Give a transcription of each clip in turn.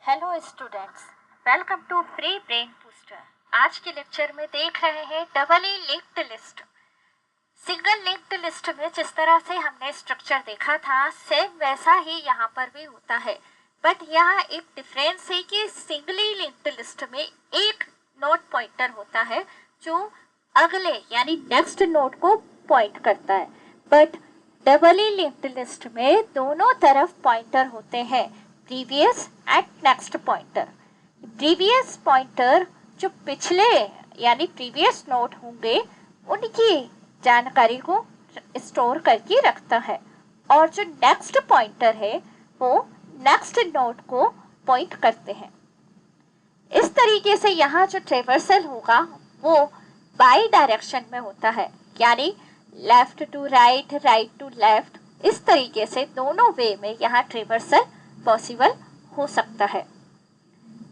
Hello students, welcome to pre brain booster. आज के lecture में देख रहे हैं doubly linked list. Single linked list में जिस तरह से हमने स्ट्रक्चर देखा था सेम वैसा ही यहाँ पर भी होता है, बट यहाँ एक डिफरेंस है कि सिंगली लिंक्ड लिस्ट में एक नोड पॉइंटर होता है जो अगले यानी नेक्स्ट नोड को पॉइंट करता है, but double E linked list में दोनों तरफ पॉइंटर होते हैं, previous and next pointer. Previous pointer जो पिछले यानी प्रीवियस नोड होंगे उनकी जानकारी को स्टोर करके रखता है, और जो नेक्स्ट पॉइंटर है वो नेक्स्ट नोड को पॉइंट करते हैं। इस तरीके से यहाँ जो ट्रेवर्सल होगा वो बाई डायरेक्शन में होता है, यानी left to right, right to left. इस तरीके से दोनों वे में यहाँ ट्रेवर्सल पॉसिबल हो सकता है।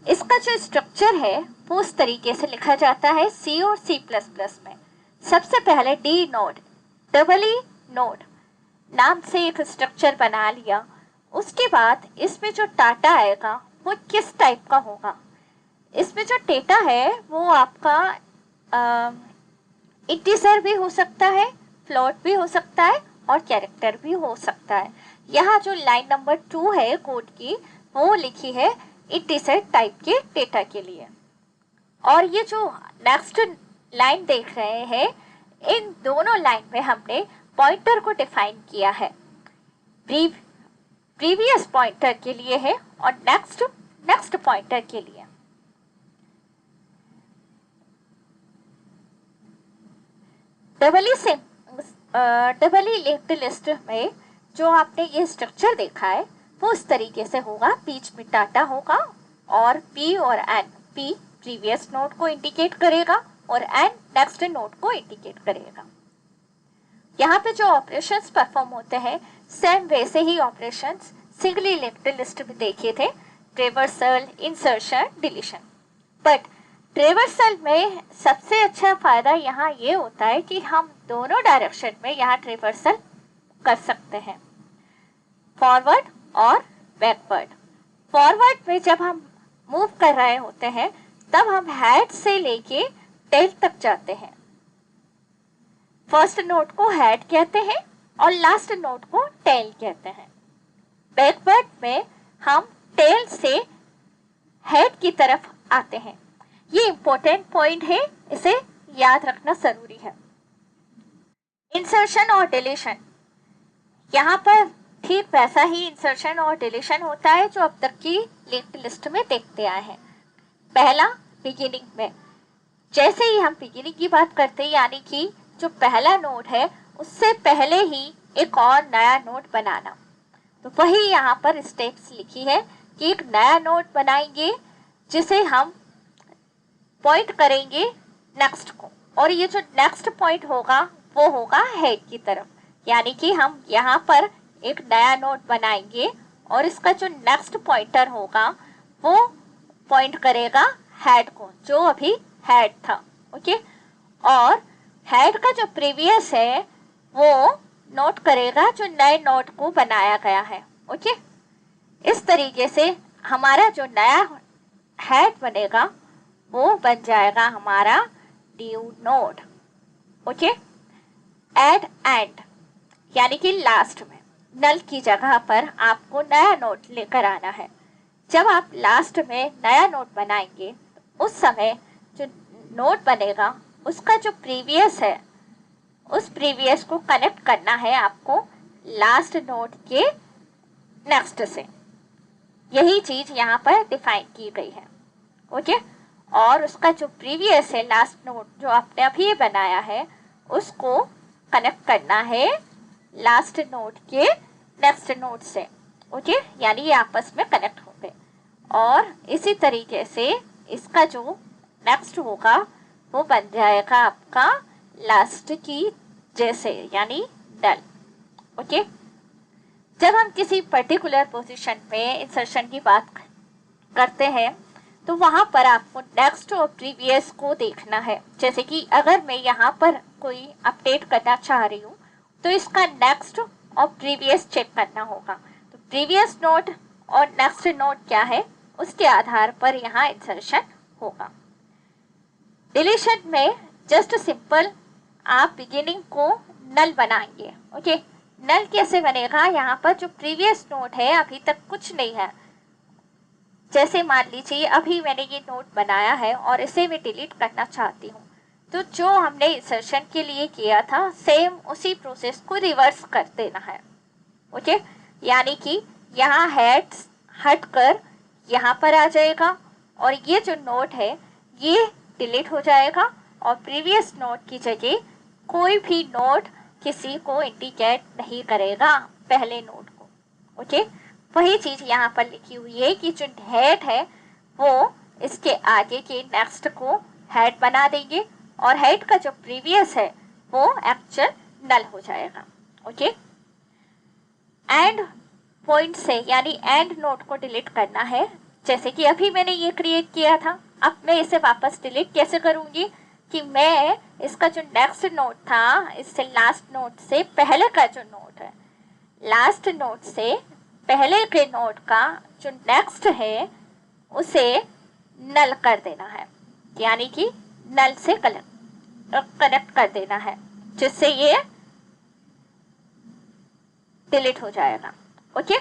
इसका जो स्ट्रक्चर है वो उस तरीके से लिखा जाता है C और C++ में। सबसे पहले D naught, double E node नाम से एक स्ट्रक्चर बना लिया। उसके बाद इसमें जो डाटा आएगा वो किस टाइप का होगा। इसमें जो डेटा है वो आपका इंटीजर भी हो सकता है, फ्लोट भी हो सकता है और कैरेक्टर भी हो सकता है। यहाँ जो लाइन नंबर 2 है कोड की वो लिखी है इंटीजर टाइप के डेटा के लिए। और ये जो नेक्स्ट लाइन देख रहे हैं, इन दोनों लाइन में हमने पॉइंटर को डिफाइन किया है। प्रीवियस पॉइंटर के लिए है और नेक्स्ट पॉइंटर के लिए। डबल ई लिंक्ड लिस्ट में जो आपने ये स्ट्रक्चर देखा है वो इस तरीके से होगा। बीच में डाटा होगा और P और N, P प्रीवियस नोड को इंडिकेट करेगा और N नेक्स्ट नोड को इंडिकेट करेगा। यहाँ पे जो ऑपरेशंस परफॉर्म होते हैं सेम वैसे ही ऑपरेशंस सिंगली लिंक्ड लिस्ट में देखे थे, traversal, insertion, deletion. But traversal में सबसे अच्छा फायदा यहाँ ये होता है कि हम दोनों डायरेक्शन में यहाँ ट्रेवर्सल कर सकते हैं, फॉरवर्ड और बैकवर्ड। फॉरवर्ड में जब हम मूव कर रहे होते हैं तब हम हेड से लेके टेल तक जाते हैं। फर्स्ट नोड को हेड कहते हैं और लास्ट नोड को टेल कहते हैं। बैकवर्ड में हम टेल से हेड की तरफ आते हैं। ये इंपॉर्टेंट पॉइंट है, इसे याद रखना जरूरी है। इंसर्शन और डिलीशन, यहाँ पर ठीक वैसा ही इंसर्शन और डिलीशन होता है जो अब तक की लिंक्ड लिस्ट में देखते आए हैं। पहला बिगिनिंग में, जैसे ही हम बिगिनिंग की बात करते हैं यानी कि जो पहला नोड है उससे पहले ही एक और नया नोड बनाना, तो वही यहाँ पर स्टेप्स लिखी है कि एक नया नोड बनाएंगे जिसे हम पॉइंट करेंगे नेक्स्ट को, और ये जो नेक्स्ट पॉइंट होगा वो होगा हेड की तरफ, यानी कि हम यहाँ पर एक नया नोड बनाएंगे और इसका जो नेक्स्ट पॉइंटर होगा वो पॉइंट करेगा हेड को, जो अभी हेड था। ओके, और हेड का जो प्रीवियस है वो नोट करेगा जो नए नोड को बनाया गया है। ओके, इस तरीके से हमारा जो नया हेड बनेगा वो बन जाएगा हमारा new node. Okay, add end यानी कि लास्ट में नल की जगह पर आपको नया नोड लेकर आना है। जब आप लास्ट में नया नोड बनाएंगे उस समय जो नोड बनेगा उसका जो प्रीवियस है उस प्रीवियस को कनेक्ट करना है आपको लास्ट नोड के नेक्स्ट से। यही चीज यहाँ पर डिफाइन की गई है। ओके, और उसका जो प्रीवियस है लास्ट नोड जो आपने अभी बनाया है उसको कनेक्ट करना है लास्ट नोड के नेक्स्ट नोड से। ओके, यानी ये आपस में कनेक्ट हो गए, और इसी तरीके से इसका जो नेक्स्ट होगा वो बन जाएगा आपका लास्ट की जैसे, यानी डल। ओके, जब हम किसी पर्टिकुलर पोजीशन में इंसर्शन की बात करते हैं तो वहाँ पर आपको नेक्स्ट और प्रीवियस को देखना है। जैसे कि अगर मैं यहाँ पर कोई अपडेट करना चाह रही हूँ तो इसका नेक्स्ट और प्रीवियस चेक करना होगा। तो प्रीवियस नोड और नेक्स्ट नोड क्या है उसके आधार पर यहाँ इंसर्शन होगा। डिलीशन में जस्ट सिंपल आप बिगिनिंग को नल बनाएंगे। ओके, नल कैसे बनेगा? यहाँ पर जो प्रीवियस नोट है अभी तक कुछ नहीं है, जैसे मान लीजिए अभी मैंने ये नोट बनाया है और इसे मैं डिलीट करना चाहती हूँ, तो जो हमने इंसर्शन के लिए किया था सेम उसी प्रोसेस को रिवर्स कर देना है। ओके, यानी कि यहाँ हेड हट कर यहाँ पर आ जाएगा और ये जो नोट है ये डिलीट हो जाएगा और प्रीवियस नोट की जगह कोई भी नोट किसी को इंडिकेट नहीं करेगा पहले नोट को। ओके, वही चीज यहाँ पर लिखी हुई है कि जो हेड है वो इसके आगे के नेक्स्ट को हेड बना देंगे और हेड का जो प्रीवियस है वो एक्चुअल नल हो जाएगा। ओके, एंड पॉइंट से यानी एंड नोट को डिलीट करना है, जैसे कि अभी मैंने ये क्रिएट किया था। अब मैं इसे वापस डिलीट कैसे करूंगी कि मैं इसका जो नेक्स्ट नोट था, इससे लास्ट नोट से पहले का जो नोट है, लास्ट नोट से पहले के नोट का जो नेक्स्ट है उसे नल कर देना है, यानी कि नल से कनेक्ट कर देना है, जिससे ये डिलीट हो जाएगा। ओके,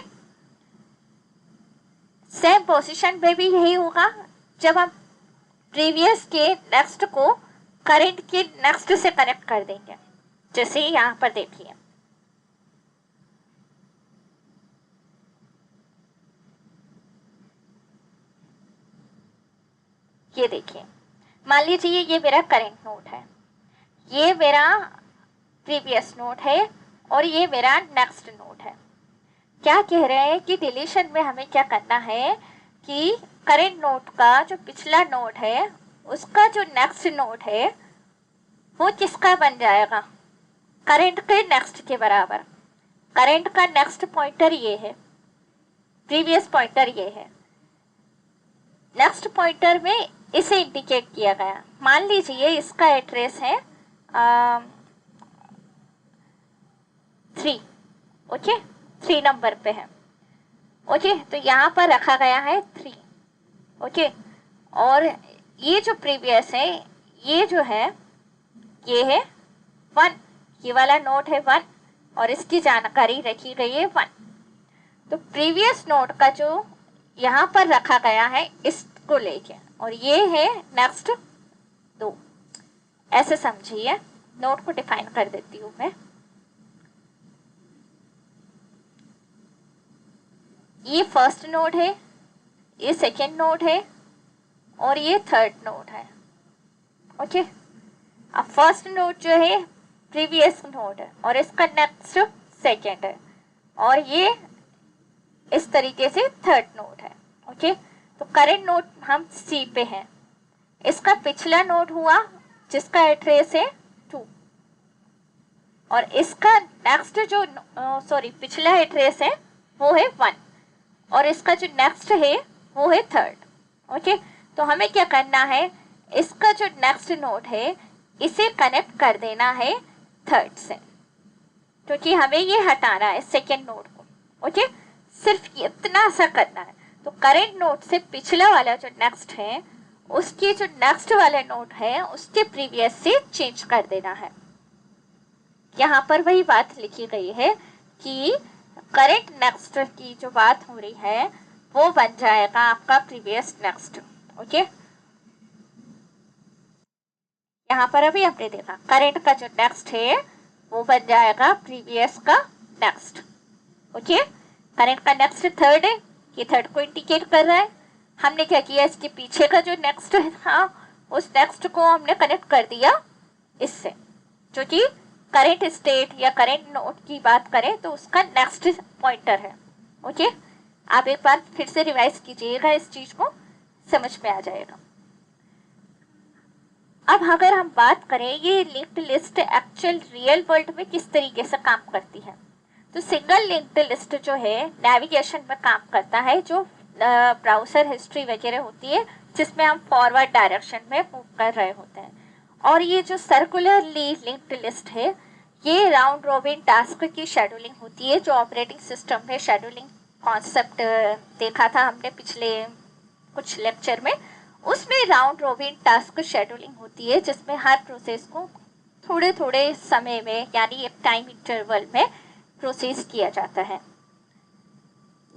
सेम पोजीशन में भी यही होगा जब हम प्रीवियस के नेक्स्ट को करंट के नेक्स्ट से कनेक्ट कर देंगे, जैसे यहाँ पर देखिए ये देखिए, मान लीजिए ये मेरा करंट नोट है, ये मेरा प्रीवियस नोट है और ये मेरा नेक्स्ट नोट है। क्या कह रहे हैं कि डिलीशन में हमें क्या करना है कि करंट नोट का जो पिछला नोट है उसका जो नेक्स्ट नोट है वो किसका बन जाएगा? करंट के नेक्स्ट के बराबर। करंट का नेक्स्ट पॉइंटर ये है, प्रीवियस पॉइंटर ये है, नेक्स्ट पॉइंटर में इसे इंडिकेट किया गया। मान लीजिए इसका एड्रेस है 3। ओके, 3 नंबर पे है। ओके, तो यहाँ पर रखा गया है 3। ओके, और ये जो प्रीवियस है ये जो है ये है 1, ये वाला नोट है 1 और इसकी जानकारी रखी गई है 1। तो प्रीवियस नोट का जो यहाँ पर रखा गया है इसको लेके, और ये है नेक्स्ट 2। ऐसे समझिए, नोट को डिफाइन कर देती हूँ मैं। ये फर्स्ट नोड है, ये सेकेंड नोड है और ये थर्ड नोड है। ओके, अब फर्स्ट नोड जो है प्रीवियस नोड है और इसका नेक्स्ट सेकेंड है और ये इस तरीके से थर्ड नोड है। ओके, तो करंट नोड हम सी पे हैं, इसका पिछला नोड हुआ जिसका एड्रेस है 2 और इसका नेक्स्ट जो पिछला एड्रेस है वो है 1 और इसका जो नेक्स्ट है वो है 3rd। ओके, तो हमें क्या करना है, इसका जो नेक्स्ट नोड है इसे कनेक्ट कर देना है 3rd से, क्योंकि हमें ये हटाना है सेकेंड नोड को। ओके, सिर्फ इतना सा करना है। तो करेंट नोड से पिछला वाला जो नेक्स्ट है उसके जो नेक्स्ट वाले नोड है उसके प्रीवियस से चेंज कर देना है। यहाँ पर वही बात लिखी गई है कि करेंट नेक्स्ट की जो बात हो रही है वो बन जाएगा आपका प्रीवियस नेक्स्ट। ओके, यहाँ पर अभी हमने देखा करेंट का जो नेक्स्ट है वो बन जाएगा प्रीवियस का नेक्स्ट। ओके, करेंट का नेक्स्ट 3rd है, ये 3rd को इंडिकेट कर रहा है। हमने क्या किया, इसके पीछे का जो नेक्स्ट था उस नेक्स्ट को हमने कनेक्ट कर दिया इससे, जो कि करेंट स्टेट या करेंट नोड की बात करें तो उसका नेक्स्ट पॉइंटर है। ओके, आप एक बार फिर से रिवाइज कीजिएगा, इस चीज को समझ में आ जाएगा। अब अगर हम बात करें ये linked list actual real world में किस तरीके से काम करती है, तो सिंगल लिंक्ड लिस्ट जो है नेविगेशन में काम करता है, जो ब्राउजर हिस्ट्री वगैरह होती है जिसमें हम फॉरवर्ड डायरेक्शन में मूव कर रहे होते हैं। और ये जो सर्कुलरली लिंक्ड लिस्ट है ये राउंड रोबिन टास्क की शेड्यूलिंग होती है, जो ऑपरेटिंग सिस्टम में शेड्यूलिंग कॉन्सेप्ट देखा था हमने पिछले कुछ लेक्चर में, उसमें राउंड रोबिन टास्क शेड्यूलिंग होती है जिसमें हर प्रोसेस को थोड़े थोड़े समय में यानी एक टाइम इंटरवल में प्रोसेस किया जाता है।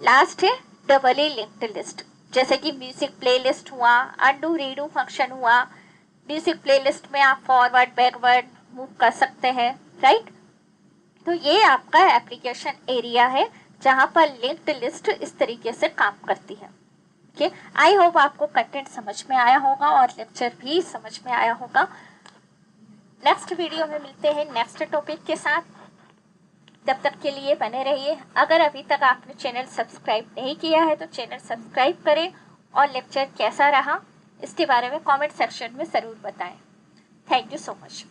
लास्ट है डबली लिंक्ड लिस्ट, जैसे कि म्यूजिक प्लेलिस्ट हुआ, अनडू रीडू फंक्शन हुआ। म्यूजिक प्लेलिस्ट में आप फॉरवर्ड बैकवर्ड मूव कर सकते हैं, राइट। तो ये आपका एप्लीकेशन एरिया है जहां पर लिंक्ड लिस्ट इस तरीके से काम करती है। ओके, आई होप आपको कंटेंट समझ में आया होगा और लेक्चर भी समझ में आया होगा। नेक्स्ट वीडियो में मिलते हैं नेक्स्ट टॉपिक के साथ। तब तक के लिए बने रहिए। अगर अभी तक आपने चैनल सब्सक्राइब नहीं किया है तो चैनल सब्सक्राइब करें और लेक्चर कैसा रहा इसके बारे में कमेंट सेक्शन में ज़रूर बताएं। Thank you so much.